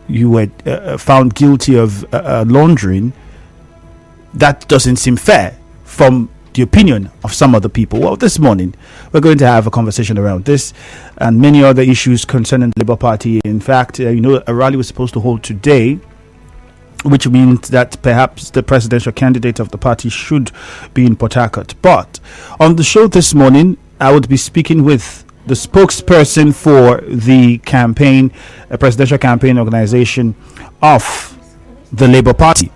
you were found guilty of laundering, that doesn't seem fair from the opinion of some other people. Well, this morning we're going to have a conversation around this and many other issues concerning the Labour Party. In fact, a rally was supposed to hold today, which means that perhaps the presidential candidate of the party should be in Port Harcourt. But on the show this morning, I would be speaking with the spokesperson for the campaign, a presidential campaign organization of the Labour Party.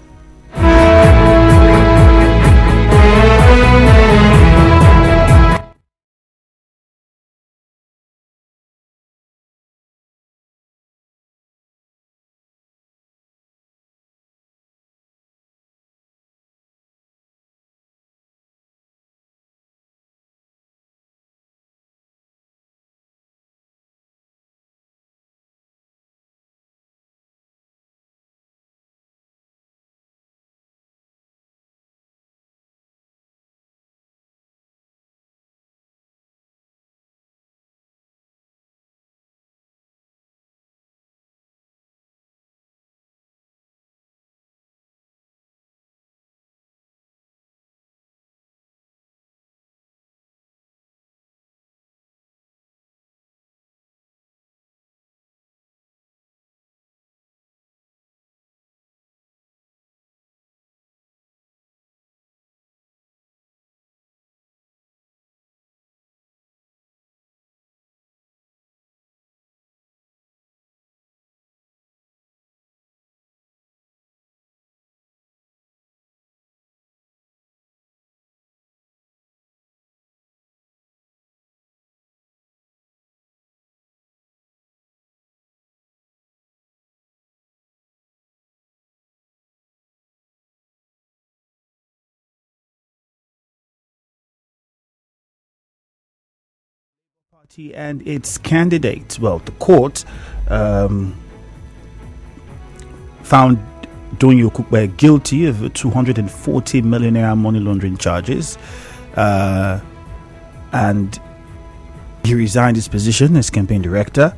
Party and its candidates. Well, the court found Doyin Okupe guilty of 240 million naira money laundering charges, and he resigned his position as campaign director.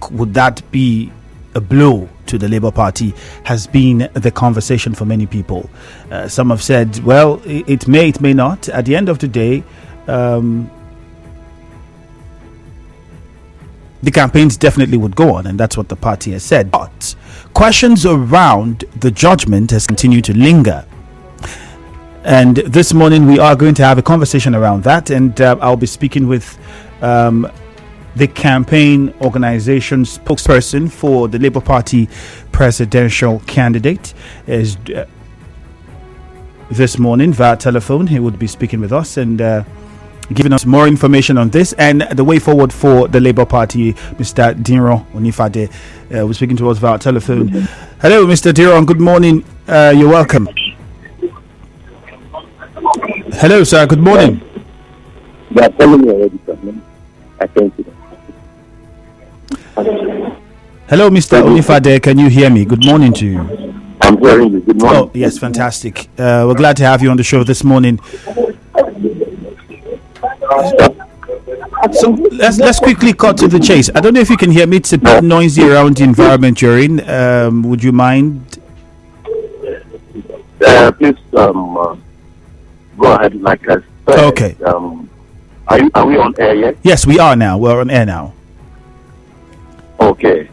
Would that be a blow to the Labour Party? Has been the conversation for many people. Some have said, well, it may not. At the end of the day, the campaigns definitely would go on, and that's what the party has said. But questions around the judgment has continued to linger. And this morning we are going to have a conversation around that, and I'll be speaking with the campaign organization spokesperson for the Labour Party presidential candidate. Is this morning via telephone. He would be speaking with us and giving us more information on this and the way forward for the Labour Party. Mr. Diran Onifade was speaking to us via telephone. Hello, Mr. Diran. Good morning. You're welcome. Hello, sir. Good morning. They are telling me already, sir. I thank you. Hello, Mr. Onifade. Can you hear me? Good morning to you. I'm hearing you. Good morning. Oh, yes, fantastic. We're glad to have you on the show this morning. So let's quickly cut to the chase. I don't know if you can hear me. It's a bit noisy around the environment you're in. Would you mind? Please go ahead. Like I said. Okay. Are we on air yet? Yes, we are now. We're on air now. Okay.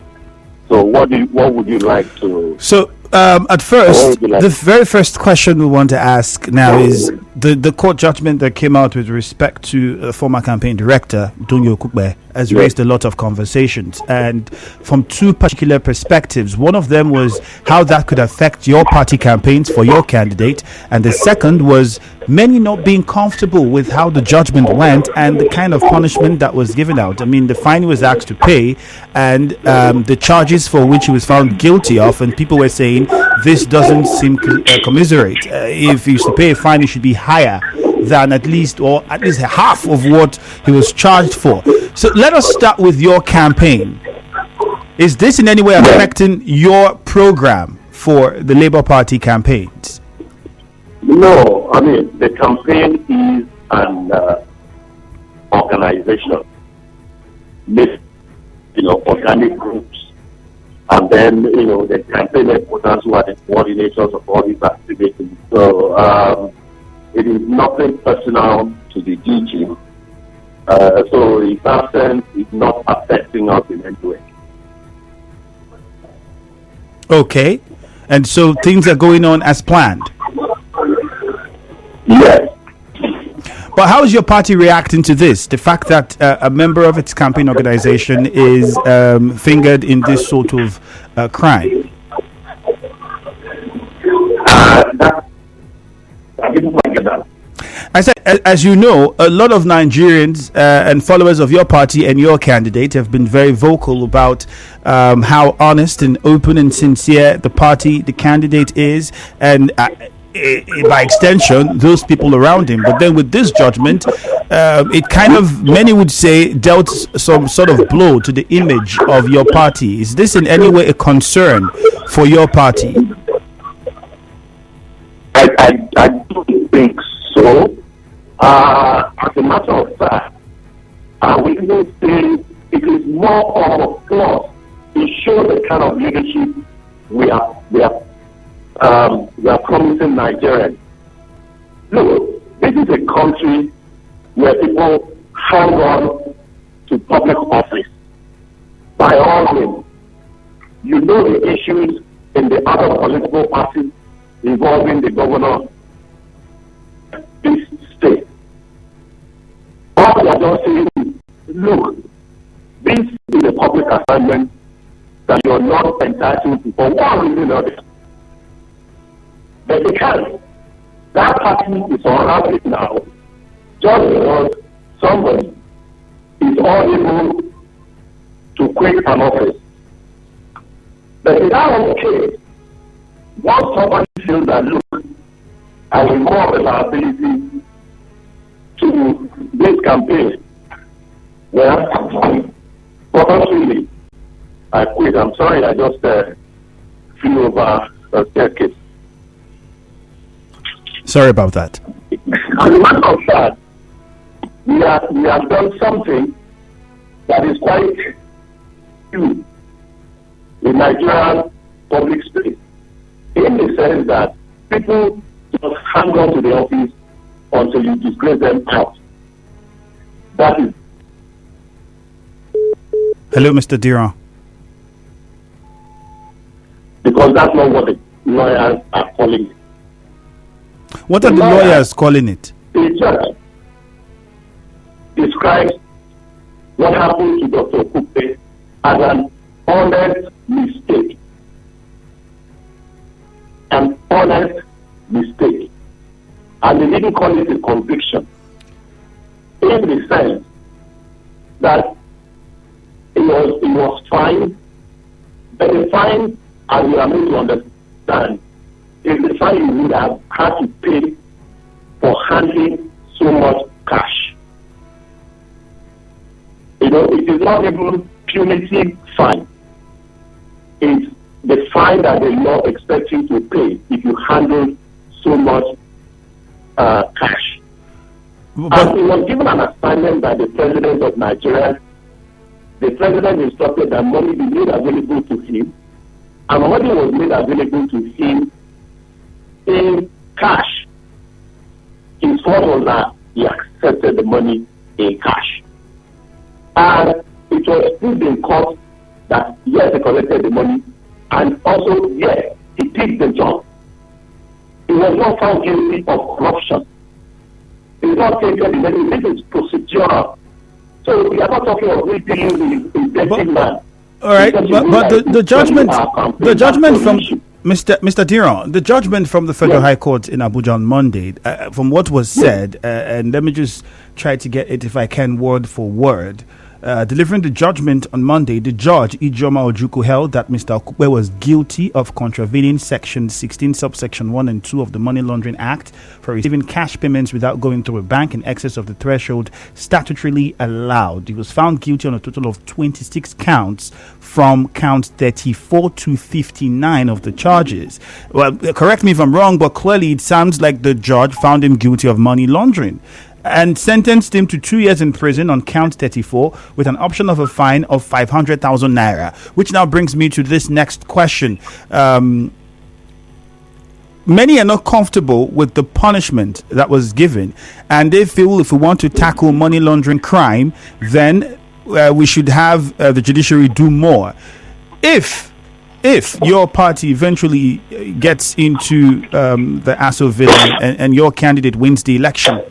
So what would you like to? So at first, the very first question we want to ask now is the court judgment that came out with respect to former campaign director Doyin Okupe has raised a lot of conversations, and from two particular perspectives. One of them was how that could affect your party campaigns for your candidate, and the second was many not being comfortable with how the judgment went and the kind of punishment that was given out. I mean, the fine he was asked to pay and the charges for which he was found guilty of, and people were saying this doesn't seem commiserate. If he used to pay a fine, it should be higher than at least half of what he was charged for. So let us start with your campaign. Is this in any way affecting your program for the Labour Party campaigns? No, I mean the campaign is an organization with organic groups and then, the campaign headquarters who are the coordinators of all these activities. So it is nothing personal to the DG. So his absence is not affecting us in any way. Okay. And so things are going on as planned? Yes. But how is your party reacting to this? The fact that a member of its campaign organization is fingered in this sort of crime? I didn't quite get that. I said, as you know, a lot of Nigerians and followers of your party and your candidate have been very vocal about how honest and open and sincere the candidate is, and by extension, those people around him. But then with this judgment, it kind of, many would say, dealt some sort of blow to the image of your party. Is this in any way a concern for your party? I don't think so. As a matter of fact, I will even say it is more of a plus to show the kind of leadership we are promising Nigerians. Look, this is a country where people hang on to public office. By all means, you know the issues in the other political parties involving the governor of this state. All they are just saying is, look, this is a public assignment that you are not entitled to for one reason or the other. But because that party is unraveling now, just because somebody is unable to quit an office. But in our case, once somebody feels that, look, I will more of the ability to this campaign, well, probably I quit. I'm sorry, I just flew over a staircase. Sorry about that. As a matter of fact, we have done something that is quite new in Nigerian public space, in the sense that people just hang on to the office until you disgrace them out. That is. Hello, Mr. Diran. Because that's not what the lawyers are calling it. What are the lawyers calling it? The judge describes what happened to Dr. Okupe as an honest mistake. An honest mistake. And they didn't call it a conviction. In the sense that it was fine, but the fine, as we are made to understand, is the fine you would have had to pay for handling so much cash. It is not even punitive fine. It's the fine that the law expects you to pay if you handle so much cash. And he was given an assignment by the president of Nigeria. The president instructed that money be made available to him, and money was made available to him in cash. His fault was that he accepted the money in cash. And it was proved in court that yes, he collected the money, and also yes, he did the job. He was not found guilty of corruption. He was not taken in any. This is procedural. So we are not talking of repealing the investing man. All right, but the judgment from Mr. Diran, the judgment from the Federal High Court in Abuja on Monday, from what was said, and let me just try to get it, if I can, word for word. Delivering the judgment on Monday, the judge, Ijoma Ojukwu, held that Mr. Okupe was guilty of contravening Section 16, subsection 1 and 2 of the Money Laundering Act for receiving cash payments without going through a bank in excess of the threshold statutorily allowed. He was found guilty on a total of 26 counts from counts 34 to 59 of the charges. Well, correct me if I'm wrong, but clearly it sounds like the judge found him guilty of money laundering. and sentenced him to 2 years in prison on count 34 with an option of a fine of 500,000 naira. Which now brings me to this next question. Many are not comfortable with the punishment that was given, and they feel if we want to tackle money laundering crime, then we should have the judiciary do more. If your party eventually gets into the ASO villa and your candidate wins the election,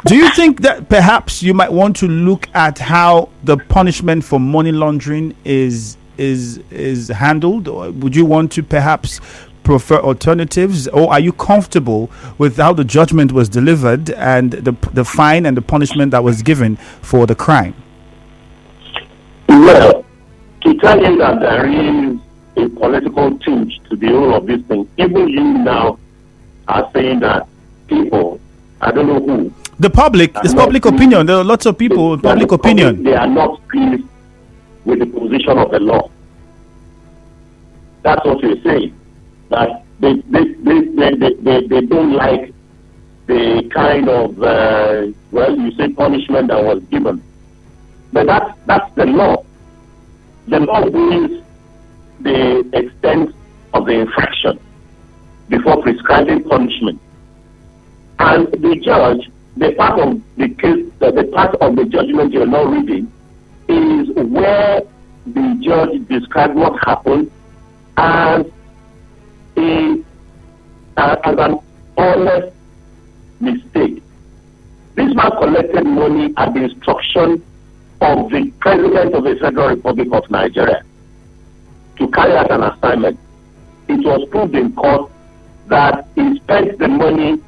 do you think that perhaps you might want to look at how the punishment for money laundering is handled, or would you want to perhaps prefer alternatives, or are you comfortable with how the judgment was delivered and the fine and the punishment that was given for the crime? Well, to tell you that there is a political tinge to the whole of this thing, even you now are saying that people, I don't know who, the public, it's public opinion. There are lots of people with public opinion. They are not pleased with the position of the law. That's what you're saying. That they don't like the kind of you say punishment that was given. But that's the law. The law means the extent of the infraction before prescribing punishment. And the judge, the part of the case, the part of the judgment you're not reading is where the judge describes what happened as an honest mistake. This man collected money at the instruction of the President of the Federal Republic of Nigeria to carry out an assignment. It was proved in court that he spent the money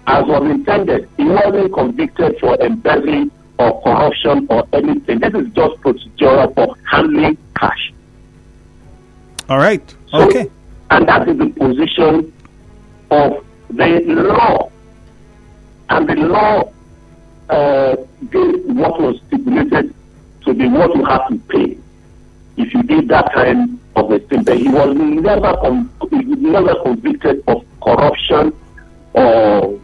as was intended. He wasn't convicted for embezzling or corruption or anything. This is just procedural for handling cash. All right. So, okay. And that is the position of the law. And the law gave what was stipulated to be what you have to pay if you did that kind of a thing. But he was never convicted of corruption or,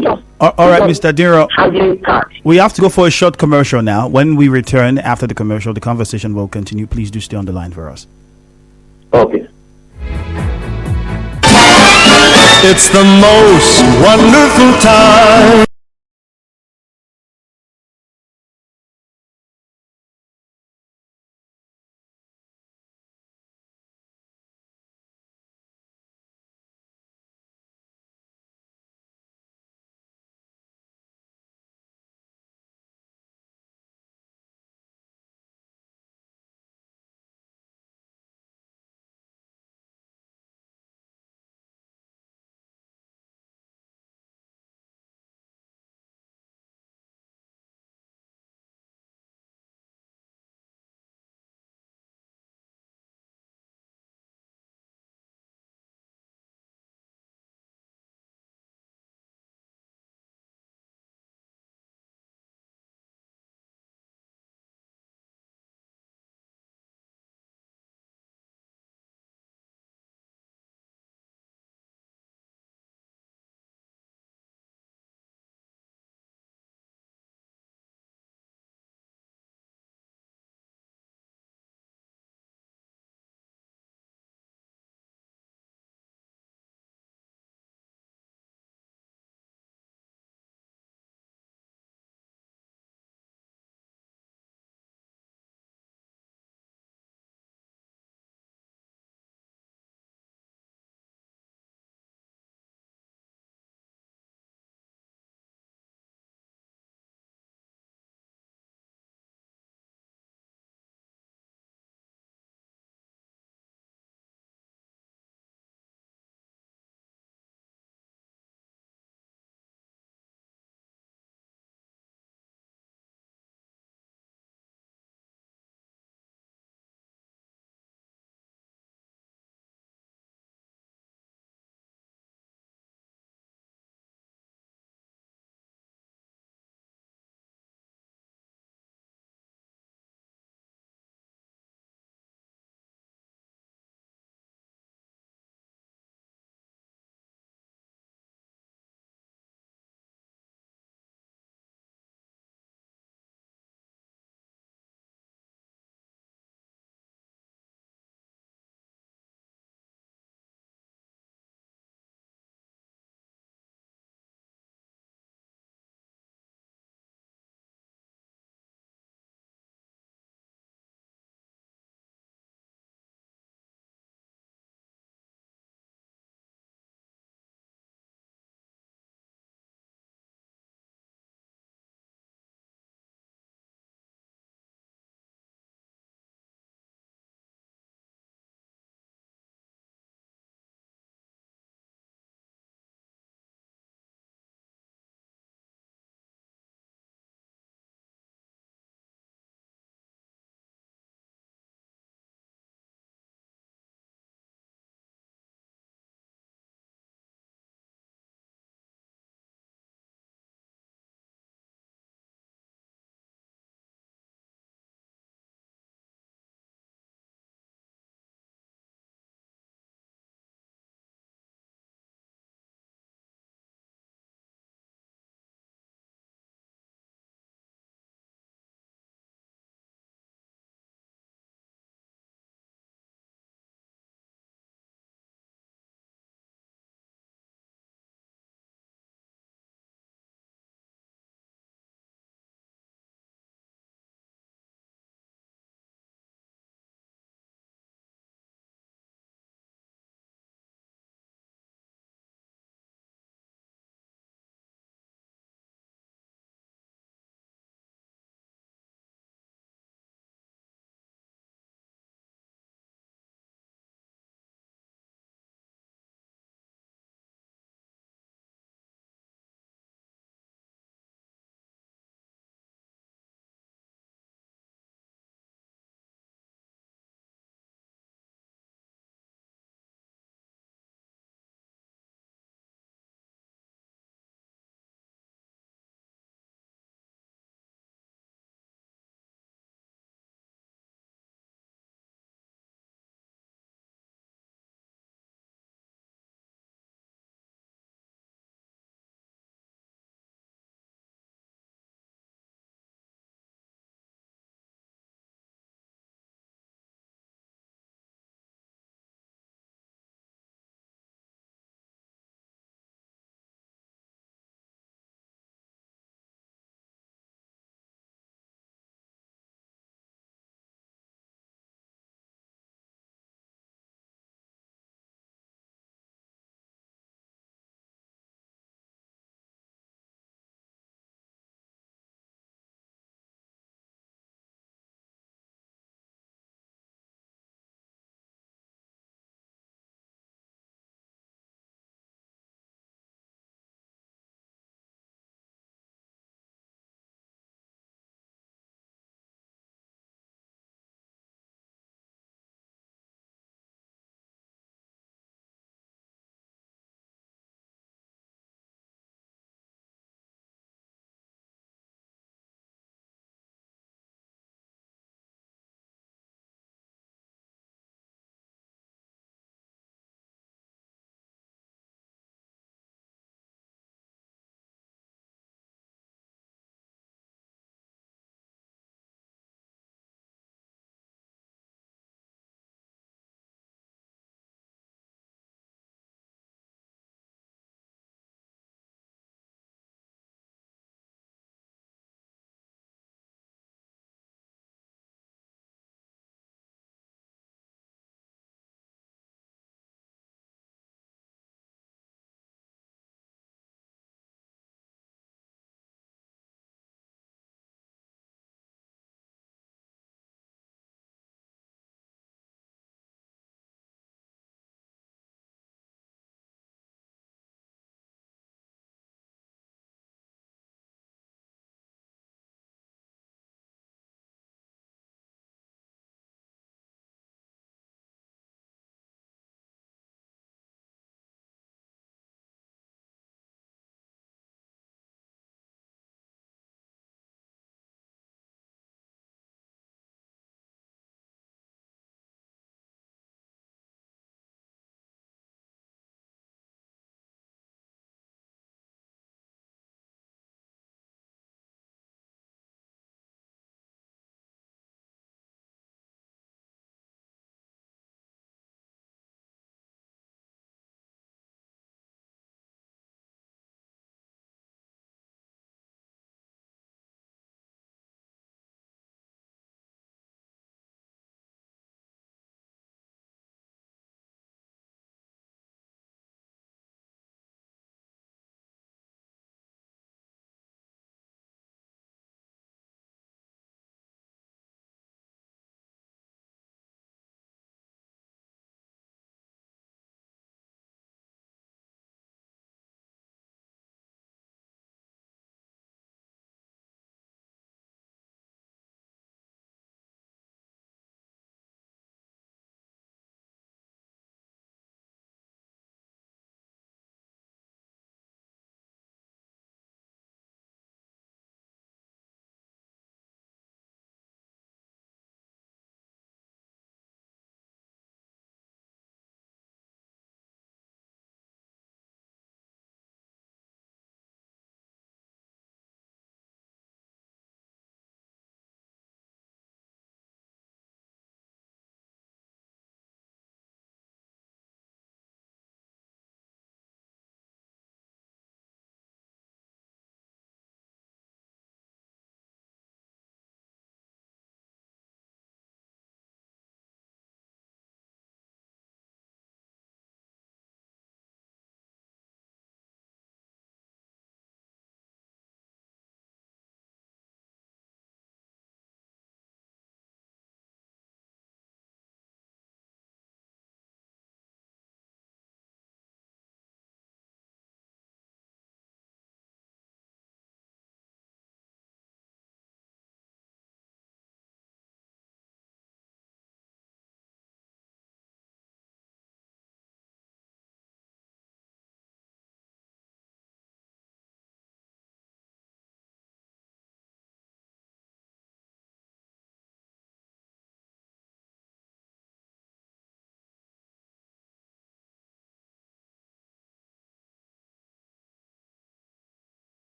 just... All right, Mr. Diran, handling cash. we have to go for a short commercial now. When we return after the commercial, the conversation will continue. Please do stay on the line for us. Okay. It's the most wonderful time.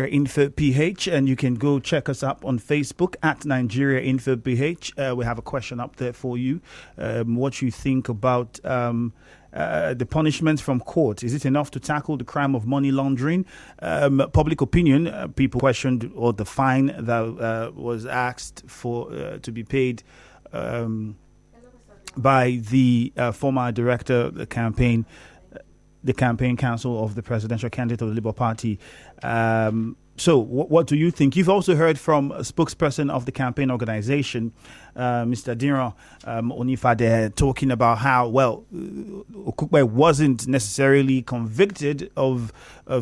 Info PH, and you can go check us up on Facebook at Nigeria Info PH. We have a question up there for you. What you think about the punishments from court? Is it enough to tackle the crime of money laundering? Public opinion, people questioned or the fine that was asked for to be paid by the former director of the campaign council of the presidential candidate of the Labour Party. So what do you think? You've also heard from a spokesperson of the campaign organization, Mr. Diran Onifade, talking about how, well, Okupe wasn't necessarily convicted of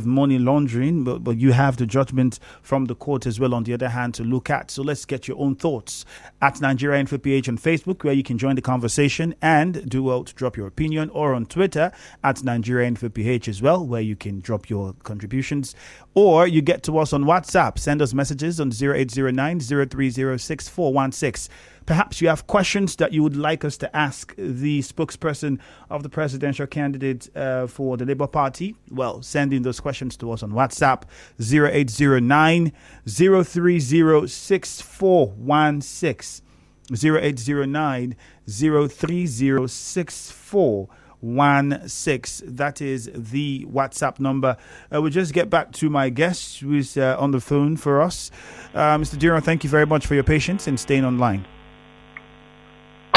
money laundering, but you have the judgment from the court as well, on the other hand, to look at. So let's get your own thoughts at Nigeria Info PH on Facebook, where you can join the conversation and do well to drop your opinion, or on Twitter at Nigeria Info PH as well, where you can drop your contributions, or you get to us on WhatsApp. Send us messages on 0809 030 6416. Perhaps you have questions that you would like us to ask the spokesperson of the presidential candidate for the Labour Party. Well, send in those questions to us on WhatsApp, 0809 030 6416. 0809 030 6416. That is the WhatsApp number. We'll just get back to my guest who is on the phone for us. Mr. Diran, thank you very much for your patience and staying online.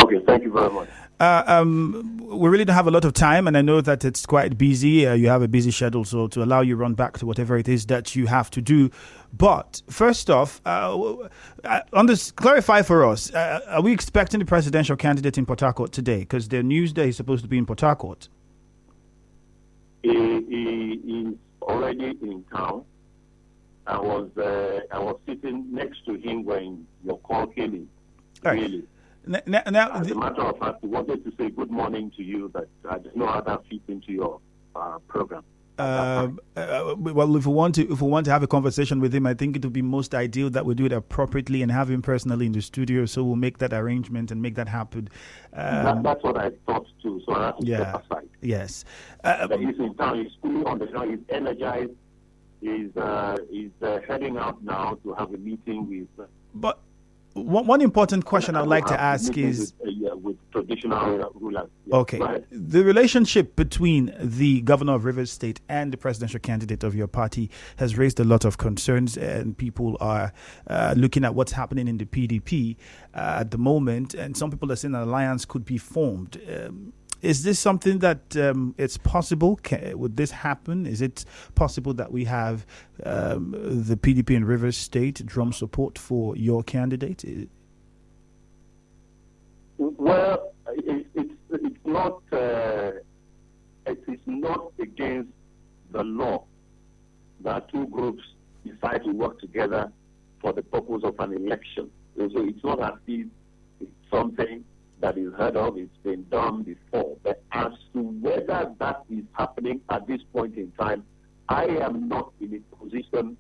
Okay, thank you very much. We really don't have a lot of time, and I know that it's quite busy. You have a busy schedule, so to allow you run back to whatever it is that you have to do. But first off, on this, clarify for us, are we expecting the presidential candidate in Port Harcourt today? Because the news day is supposed to be in Port Harcourt. He is already in town. I was sitting next to him when your call came in. All right. Really. Now, as a matter of fact, I wanted to say good morning to you, but I don't know how that fits into your program. Well, if we want to have a conversation with him, I think it would be most ideal that we do it appropriately and have him personally in the studio. So we'll make that arrangement and make that happen. That's what I thought too. So I have to step aside. Yes. He's in town. He's fully on the ground. He's energized. He's heading out now to have a meeting with. But one important question I'd like to ask is with traditional rulers. Yes, okay, right. The relationship between the governor of Rivers State and the presidential candidate of your party has raised a lot of concerns, and people are looking at what's happening in the PDP at the moment, and some people are saying an alliance could be formed. Is this something that it's possible? Would this happen? Is it possible that we have the PDP in Rivers State drum support for your candidate? Well, it's not against the law that two groups decide to work together for the purpose of an election. So it's not as if it's something that is heard of, it's been done before. But as to whether that is happening at this point in time, I am not in a position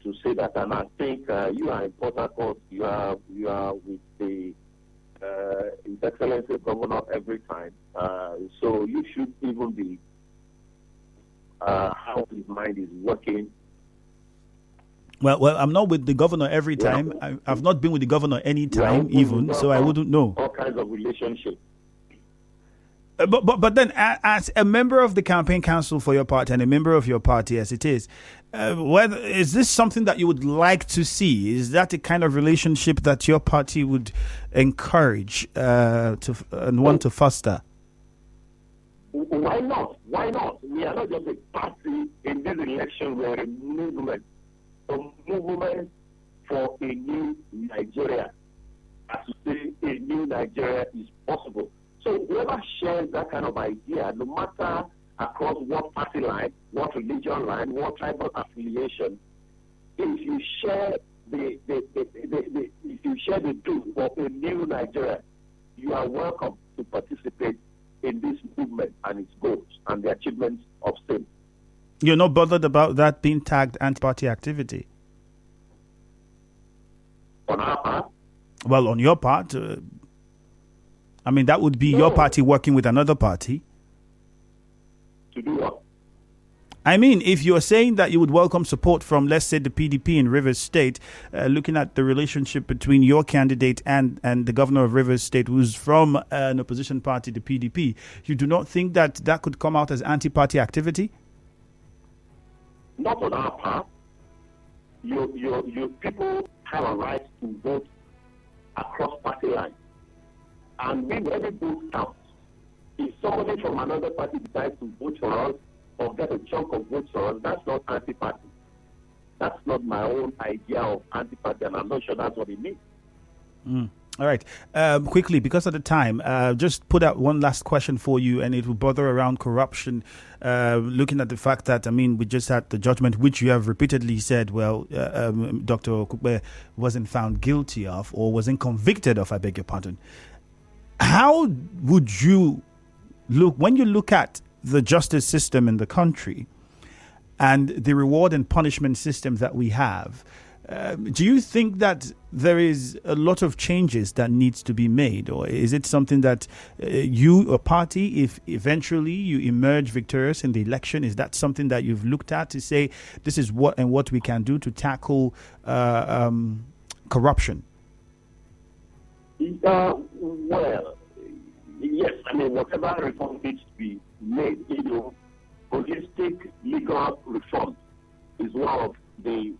to say that. And I think you are in Port Harcourt, you are with the His Excellency Governor every time. So you should even be how his mind is working. Well, I'm not with the governor every time. Yeah. I've not been with the governor any time, even, so I wouldn't know. All kinds of relationships. But then, as a member of the campaign council for your party and a member of your party as it is, is this something that you would like to see? Is that the kind of relationship that your party would encourage and want to foster? Why not? Why not? We are not just a party in this election. We are a movement. A movement for a new Nigeria. As to say, a new Nigeria is possible. So whoever shares that kind of idea, no matter across what party line, what religion line, what tribal affiliation, if you share the truth for a new Nigeria, you are welcome to participate in this movement and its goals and the achievements of same. You're not bothered about that being tagged anti-party activity? On our part? Well, on your part, I mean, that would be your party working with another party. To do what? I mean, if you're saying that you would welcome support from, let's say, the PDP in Rivers State, looking at the relationship between your candidate and the governor of Rivers State, who's from an opposition party, the PDP, you do not think that that could come out as anti-party activity? Not on our part. Your people have a right to vote across party lines. And when every vote counts, if somebody from another party decides to vote for us or get a chunk of votes for us, that's not anti-party. That's not my own idea of anti-party, and I'm not sure that's what it means. All right. Quickly, because of the time, just put out one last question for you, and it will bother around corruption. Looking at the fact that, I mean, we just had the judgment, which you have repeatedly said, well, Dr. Okupe wasn't found guilty of or wasn't convicted of, I beg your pardon. How would you look, when you look at the justice system in the country and the reward and punishment system that we have, do you think that there is a lot of changes that needs to be made, or is it something that you, a party, if eventually you emerge victorious in the election, is that something that you've looked at to say this is what we can do to tackle corruption? Well, yes, I mean, whatever reform needs to be made, holistic legal reform is one of the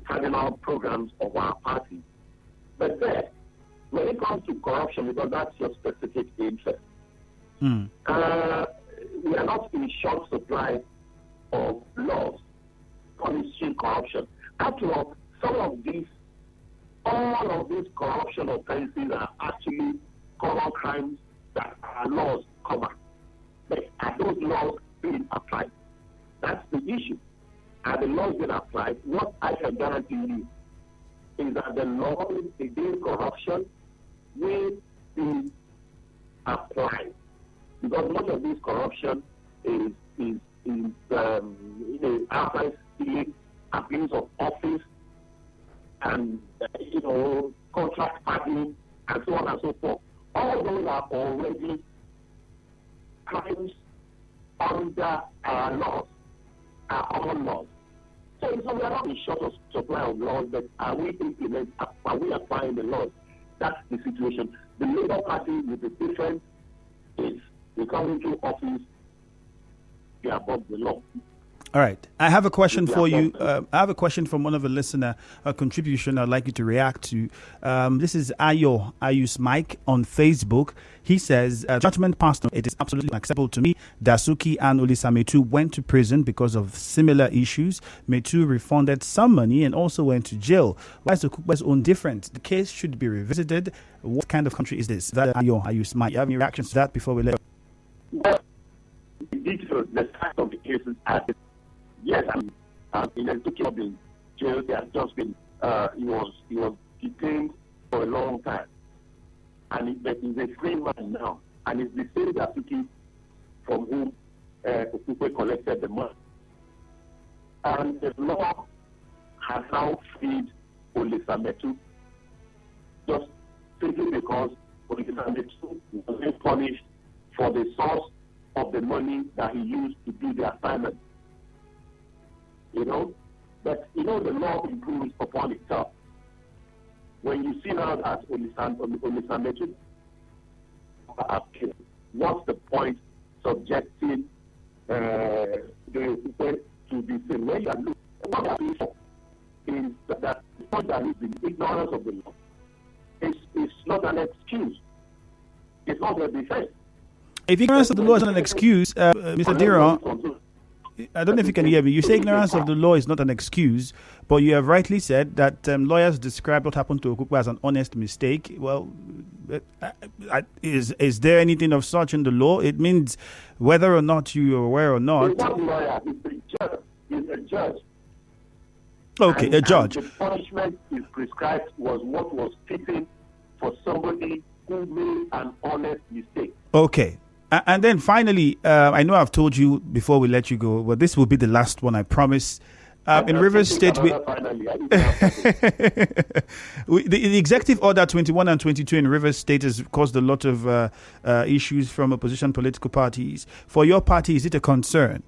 cardinal programs of our party. But then, when it comes to corruption, because that's your specific interest, we are not in short supply of laws punishing corruption. After all, all of these corruption offenses are actually common crimes that our laws cover. But are those laws being applied? That's the issue. Are the laws being applied? What I can guarantee you is that the laws against corruption will be applied. Because much of this corruption is outright stealing, abuse of office, and contract partying, and so on and so forth. All those are already crimes under our laws, our common laws. So we are not in short of supply of laws, but are we applying the laws? That's the situation. The Labour Party, with the difference, is we come into office, we are above the law. All right. I have a question for you. I have a question from one of the listener, a contribution I'd like you to react to. This is Ayus Mike on Facebook. He says, judgment passed. It is absolutely unacceptable to me. Dasuki and Olisa Metu went to prison because of similar issues. Metu refunded some money and also went to jail. Why is the Okupe's own different? The case should be revisited. What kind of country is this? That Ayus Mike. You have any reactions to that before we let go? Well, the details, the fact of the cases are yes, in the case of the jail, he has just been, he was detained for a long time. And he's a free man now. And it's the same Dasuki from whom Okupe collected the money. And the law has now freed Olisa Metu just simply because Olisa Metu was punished for the source of the money that he used to do the assignment. But the law improves upon itself. When you see now that Olisa Metu, what's the point subjecting the Okupe to be seen? When you are looking, what are we for? Is that the point that is the ignorance of the law. It's not an excuse. It's not a defense. If ignorance of the law is not an excuse, Mr. Diran, I don't know if you can hear me. You say ignorance of the law is not an excuse, but you have rightly said that lawyers describe what happened to Okupe as an honest mistake. Well, is there anything of such in the law? It means whether or not you are aware or not. He's not a lawyer. He's a judge. Okay, a judge. And the punishment is prescribed was what was fitting for somebody who made an honest mistake. Okay. And then finally, I know I've told you before we let you go, but this will be the last one, I promise. In Rivers State, the executive order 21 and 22 in Rivers State has caused a lot of issues from opposition political parties. For your party, is it a concern?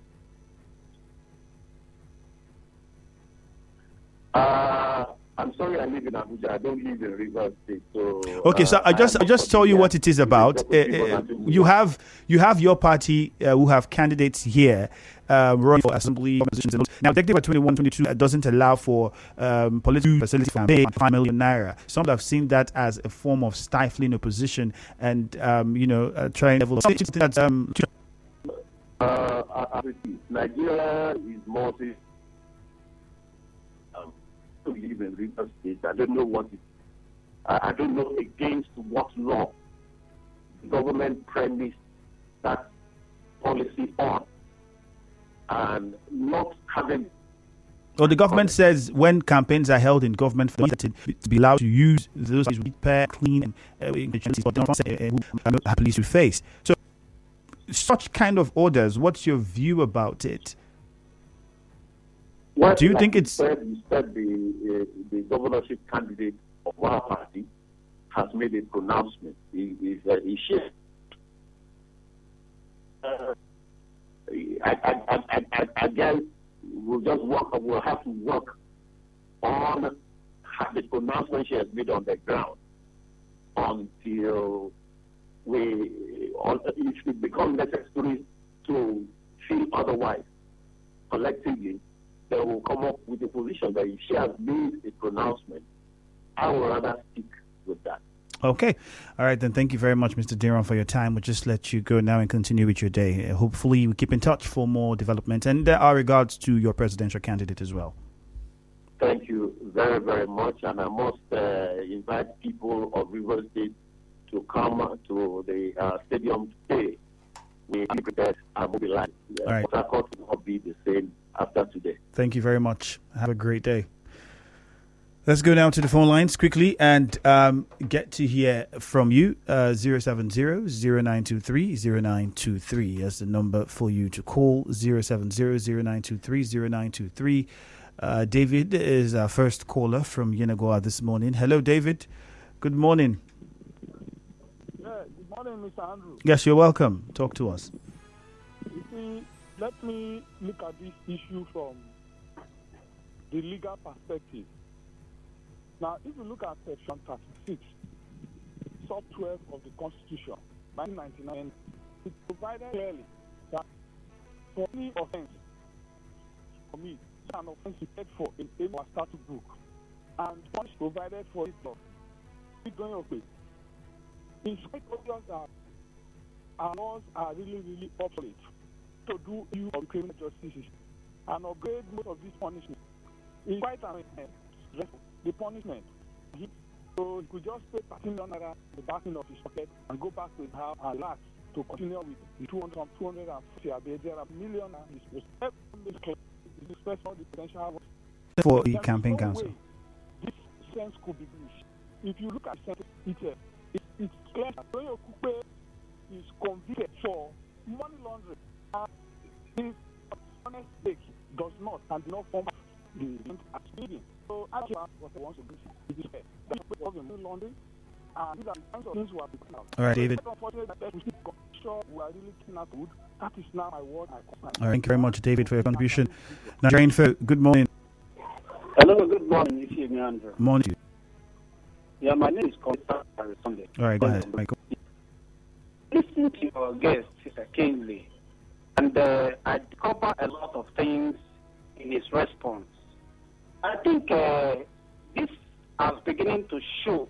I'm sorry, I live in Abuja. I don't live in Rivers State. So okay, so I just tell you what it is about. You have your party who have candidates here running for assembly positions. Now, Directive 2122 doesn't allow for political facility for campaign 5 million naira. Some have seen that as a form of stifling opposition and trying to level. Nigeria is more. To live in Rivers State. I don't know what it. I don't know against what law the government premised that policy on, and not having. Well, the government says when campaigns are held in government, for to be allowed to use those repair, clean, and happily to face. So, such kind of orders. What's your view about it? Well, do you think it's... You said the governorship candidate of our party has made a pronouncement. He shared. I guess we'll have to work on the pronouncement she has made on the ground until if it becomes necessary to feel otherwise collectively. They will come up with a position that if she has made a pronouncement, I would rather stick with that. Okay. All right, then. Thank you very much, Mr. Diran, for your time. We'll just let you go now and continue with your day. Hopefully, we keep in touch for more development. And our regards to your presidential candidate as well. Thank you very, very much. And I must invite people of Rivers State to come to the stadium today. We are prepared and mobilized. All right. Port Harcourt will not be the same after today. Thank you very much. Have a great day. Let's go now to the phone lines quickly and get to hear from you. 070-0923-0923 is the number for you to call. 070-0923-0923. David is our first caller from Yenagoa this morning. Hello, David. Good morning. Yeah, good morning, Mr. Andrew. Yes, you're welcome. Talk to us. You see, let me look at this issue from the legal perspective. Now, if you look at Section 36, Sub 12 of the Constitution, 1999, it provided clearly that for any offense, for me, an offense is paid for in our statute book, and funds provided for it law. Doyin Okupe. It's quite obvious that our laws are really, really obsolete to do use of criminal justice and upgrade most of these punishments. It's quite the punishment. So he could just pay 13 million naira the backing of his pocket and go back to his house and relax to continue with the 250 there are million and his special the potential for the campaign council. This sense could be reached. If you look at the sentence it's clear that Doyin Okupe is convicted for money laundering. His honest stake does not and do not form the as speeding. So I what I want to do is fair. That's what the money laundering and these are the kinds of things we have become out. All right, David. We are really kidnapped. That is now my word. All right, thank you very much, David, for your contribution. Nigerian folk, good morning. Hello, good morning. This is Andrew. Morning. Yeah, my name is Constance Sunday. All right, go ahead, Michael. Listen to your guest, Mr. Kingsley, and I cover a lot of things in his response. I think this is beginning to show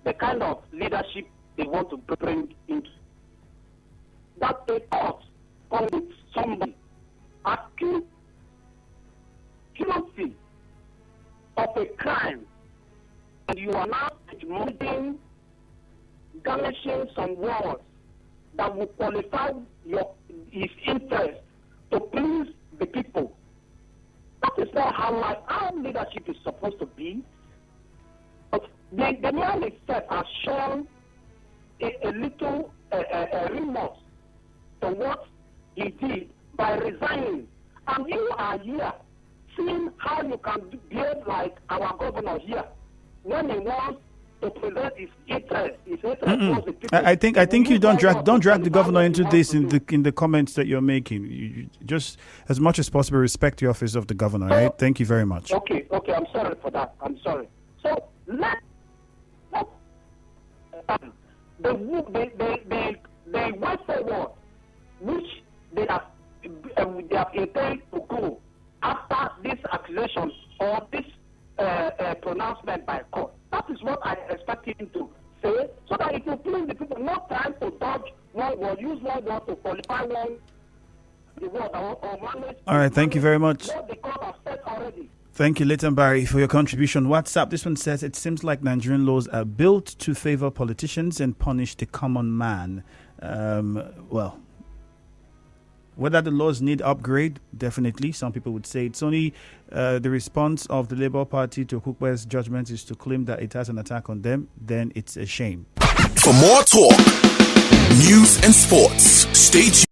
the kind of leadership they want to bring into that a court convicts somebody accused guilty of a crime, and you are now admitting, garnishing some words that will qualify his interest to please the people. That is not how our leadership is supposed to be. But the man itself has shown a little remorse to what he did by resigning. And you are here seeing how you can behave like our governor here when he wants to present his interest. Towards the people. I think you don't drag the governor into this in the comments that you're making. You just, as much as possible, respect the office of the governor. Right? Thank you very much. Okay. I'm sorry for that. I'm sorry. So the way forward, which they have intended to go after this accusation or this pronouncement by court. That is what I expect him to say, so that it will please the people, not trying to dodge one word, use one word to qualify one the word or manage. All right, thank you very much. What the court has said already. Thank you, Leighton Barry, for your contribution. WhatsApp, this one says, it seems like Nigerian laws are built to favor politicians and punish the common man. Well, whether the laws need upgrade, definitely. Some people would say it's only the response of the Labour Party to Okupe's judgment is to claim that it has an attack on them, then it's a shame. For more talk, news and sports, stay tuned.